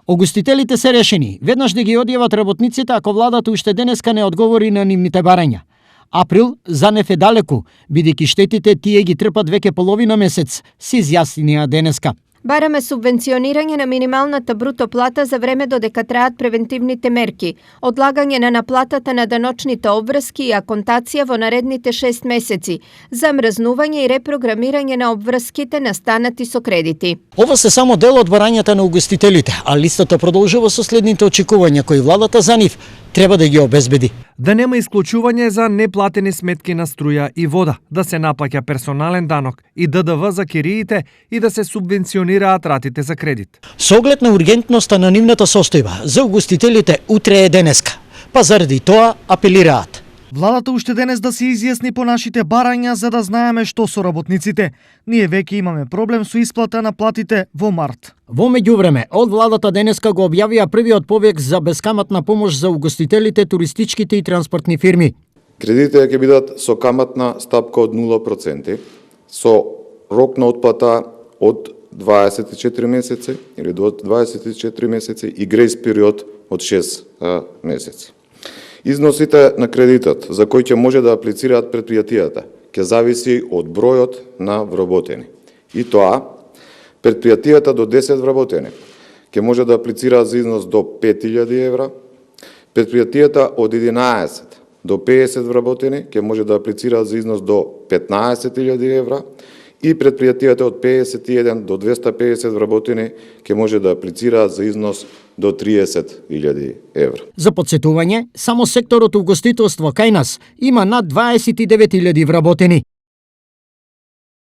Огустителите се решени, веднаш да ги одјават работниците ако владата уште денеска не одговори на нивните барања. Април за неф е далеку, бидејќи штетите тие ги трпат веќе половина месец, се изјаснија денеска. Бараме субвенционирање на минималната бруто плата за време додека траат превентивните мерки, одлагање на наплатата на даночните обврски и аконтација во наредните 6 месеци, замрзнување и репрограмирање на обврските настанати со кредити. Ова се само дел од барањата на угостителите, а листата продолжува со следните очекувања кои владата за нив треба да ги обезбеди. Да нема исклучување за неплатени сметки на струја и вода, да се наплаќа персонален данок и ДДВ за кириите и да се субвенционираат ратите за кредит. Со оглед на ургентноста на нивната состојба, за угостителите утре е денеска, па заради тоа апелираат. Владата уште денес да се изјасни по нашите барања за да знаеме што со работниците. Ние веќе имаме проблем со исплата на платите во март. Во меѓувреме, од владата денеска го објавија првиот повик за бескаматна помош за угостителите, туристичките и транспортни фирми. Кредитите ќе бидат со каматна стапка од 0%, со рок на отплата од 24 месеци или до 24 месеци и грејс период од 6 месеци. Износите на кредитот за кој ќе може да аплицираат предпријатијата ќе зависи од бројот на вработени. И тоа, предпријатијата до 10 вработени ќе може да аплицираат за износ до 5000 евра, предпријатијата од 11 до 50 вработени ќе може да аплицираат за износ до 15.000 евра и предпријатијата од 51 до 250 вработени ќе може да аплицираат за износ до 30.000 евра. За подсетување, само секторот угостителство кај нас има над 29.000 вработени.